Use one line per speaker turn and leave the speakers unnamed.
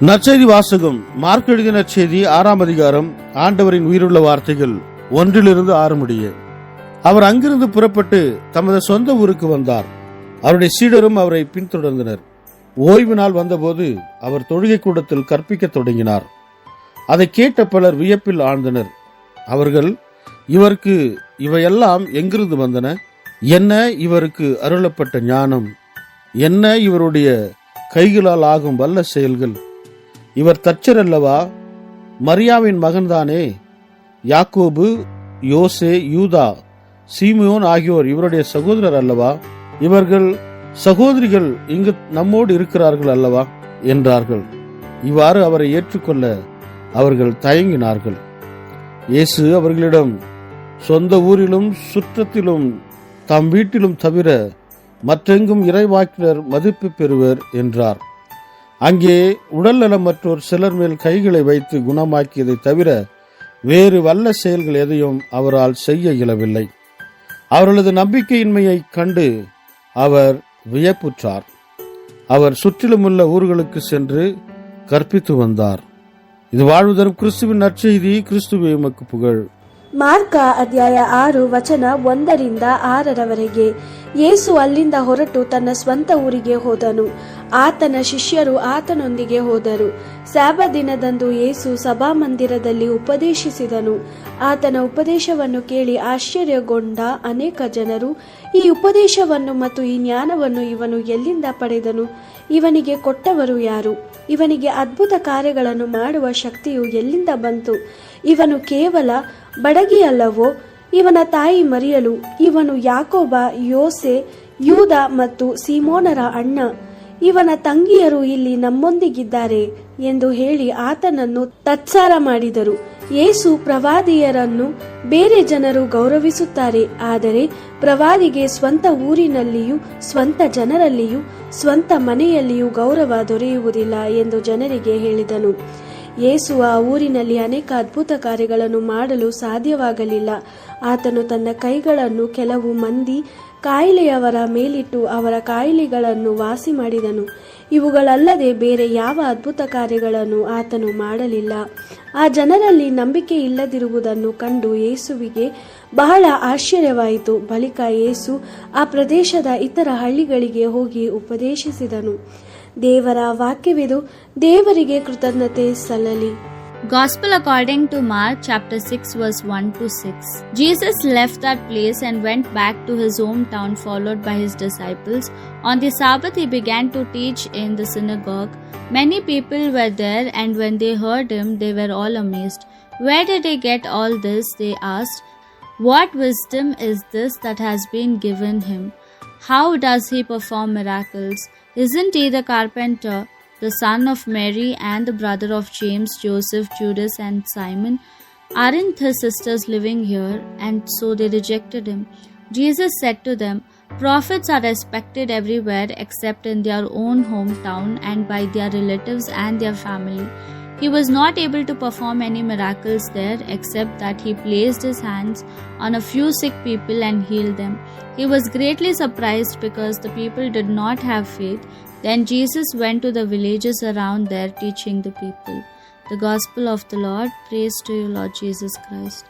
நற்செய்தி வாசகம். மார்க் எழுதின நற்செய்தி 6ஆம் அதிகாரம். ஆண்டவரின் உயிருள்ள வார்த்தைகள் 1-6 முடிய. அவர் அங்கிருந்து புறப்பட்டு தமது சொந்த ஊருக்கு வந்தார். அவருடைய சீடரும் அவரை பின்தொடர்ந்தனர். ஓய்வு நாள் வந்தபோது அவர் தொழுகை கூடத்தில் கற்பிக்க தொடங்கினார். அதை கேட்ட பலர் வியப்பில் ஆழ்ந்தனர். அவர்கள், இவருக்கு இவையெல்லாம் எங்கிருந்து வந்தன? என்ன இவருக்கு அருளப்பட்ட ஞானம்? என்ன இவருடைய கைகளால் ஆகும் வல்ல செயல்கள்? இவர் தச்சர் அல்லவா? மரியாவின் மகன்தானே? யாக்கோபு, யோசே, யூதா, சீமோன் ஆகியோர் இவருடைய சகோதரர் அல்லவா? இவர்கள் சகோதரிகள் இங்கு நம்மோடு இருக்கிறார்கள் அல்லவா என்றார்கள். இவ்வாறு அவரை ஏற்றுக்கொள்ள அவர்கள் தயங்கினார்கள். இயேசு அவர்களிடம், சொந்த ஊரிலும் சுற்றத்திலும் தம் வீட்டிலும் தவிர மற்றெங்கும் இறைவாக்கினர் மதிப்பு பெறுவர் என்றார். அங்கே உடல் நலமற்றோர் சிலர் மேல் கைகளை வைத்து குணமாக்கியதை தவிர வேறு வல்ல செயல்கள் எதையும் அவரால் செய்ய இயலவில்லை. அவர்களது நம்பிக்கையின்மையை கண்டு அவர் வியப்புற்றார். அவர் சுற்றிலுமுள்ள ஊர்களுக்கு சென்று கற்பித்து வந்தார். இது வாழ்வு தரும் கிறிஸ்துவின் நற்செய்தி. கிறிஸ்துவே உமக்கு புகழ்.
ಮಾರ್ಕ ಅಧ್ಯಾಯ 6 ವಚನ 1-6. ಯೇಸು ಅಲ್ಲಿಂದ ಹೊರಟು ತನ್ನ ಸ್ವಂತ ಊರಿಗೆ ಹೋದನು. ಆತನ ಶಿಷ್ಯರು ಆತನೊಂದಿಗೆ ಹೋದರು. ಸಬ್ಬತ್ ದಿನದಂದು ಯೇಸು ಸಭಾಮಂದಿರದಲ್ಲಿ ಉಪದೇಶಿಸಿದನು. ಆತನ ಉಪದೇಶವನ್ನು ಕೇಳಿ ಆಶ್ಚರ್ಯಗೊಂಡ ಅನೇಕ ಜನರು, ಈ ಉಪದೇಶವನ್ನು ಮತ್ತು ಈ ಜ್ಞಾನವನ್ನು ಇವನು ಎಲ್ಲಿಂದ ಪಡೆದನು? ಇವನಿಗೆ ಕೊಟ್ಟವರು ಯಾರು? ಇವನಿಗೆ ಅದ್ಭುತ ಕಾರ್ಯಗಳನ್ನು ಮಾಡುವ ಶಕ್ತಿಯು ಎಲ್ಲಿಂದ ಬಂತು? ಇವನು ಕೇವಲ ಬಡಗಿಯಲ್ಲವೋ? ಇವನ ತಾಯಿ ಮರಿಯಳು. ಇವನು ಯಾಕೋಬ, ಯೋಸೆ, ಯೂದ ಮತ್ತು ಸೀಮೋನರ ಅಣ್ಣ. ಇವನ ತಂಗಿಯರು ಇಲ್ಲಿ ನಮ್ಮೊಂದಿಗಿದ್ದಾರೆ ಎಂದು ಹೇಳಿ ಆತನನ್ನು ತತ್ಸಾರ ಮಾಡಿದರು. ಯೇಸು ಪ್ರವಾದಿಯರನ್ನು ಬೇರೆ ಜನರು ಗೌರವಿಸುತ್ತಾರೆ, ಆದರೆ ಪ್ರವಾದಿಗೆ ಸ್ವಂತ ಊರಿನಲ್ಲಿಯೂ ಸ್ವಂತ ಜನರಲ್ಲಿಯೂ ಸ್ವಂತ ಮನೆಯಲ್ಲಿಯೂ ಗೌರವ ದೊರೆಯುವುದಿಲ್ಲ ಎಂದು ಜನರಿಗೆ ಹೇಳಿದನು. ಯೇಸು ಆ ಊರಿನಲ್ಲಿ ಅನೇಕ ಅದ್ಭುತ ಕಾರ್ಯಗಳನ್ನು ಮಾಡಲು ಸಾಧ್ಯವಾಗಲಿಲ್ಲ. ಆತನು ತನ್ನ ಕೈಗಳನ್ನು ಕೆಲವು ಮಂದಿ ಕಾಯಿಲೆಯವರ ಮೇಲಿಟ್ಟು ಅವರ ಕಾಯಿಲೆಗಳನ್ನು ವಾಸಿ ಮಾಡಿದನು. ಇವುಗಳಲ್ಲದೆ ಬೇರೆ ಯಾವ ಅದ್ಭುತ ಕಾರ್ಯಗಳನ್ನು ಆತನು ಮಾಡಲಿಲ್ಲ. ಆ ಜನರಲ್ಲಿ ನಂಬಿಕೆ ಇಲ್ಲದಿರುವುದನ್ನು ಕಂಡು ಯೇಸುವಿಗೆ ಬಹಳ ಆಶ್ಚರ್ಯವಾಯಿತು. ಬಳಿಕ ಯೇಸು ಆ ಪ್ರದೇಶದ ಇತರ ಹಳ್ಳಿಗಳಿಗೆ ಹೋಗಿ ಉಪದೇಶಿಸಿದನು. ದೇವರ ವಾಕ್ಯವಿದು. ದೇವರಿಗೆ ಕೃತಜ್ಞತೆ ಸಲ್ಲಲಿ.
Gospel according to Mark chapter 6 verse 1-6. Jesus left that place and went back to his hometown followed by his disciples. On the Sabbath he began to teach in the synagogue. Many people were there, and when they heard him they were all amazed. Where did he get all this? They asked. What wisdom is this that has been given him? How does he perform miracles? Isn't he the carpenter, the son of Mary and the brother of James, Joseph, Judas and Simon? Aren't his sisters living here? And so they rejected him. Jesus said to them, prophets are respected everywhere except in their own hometown and by their relatives and their family. He was not able to perform any miracles there except that he placed his hands on a few sick people and healed them. He was greatly surprised because the people did not have faith. Then Jesus went to the villages around there teaching the people. The Gospel of the Lord. Praise to you, Lord Jesus Christ.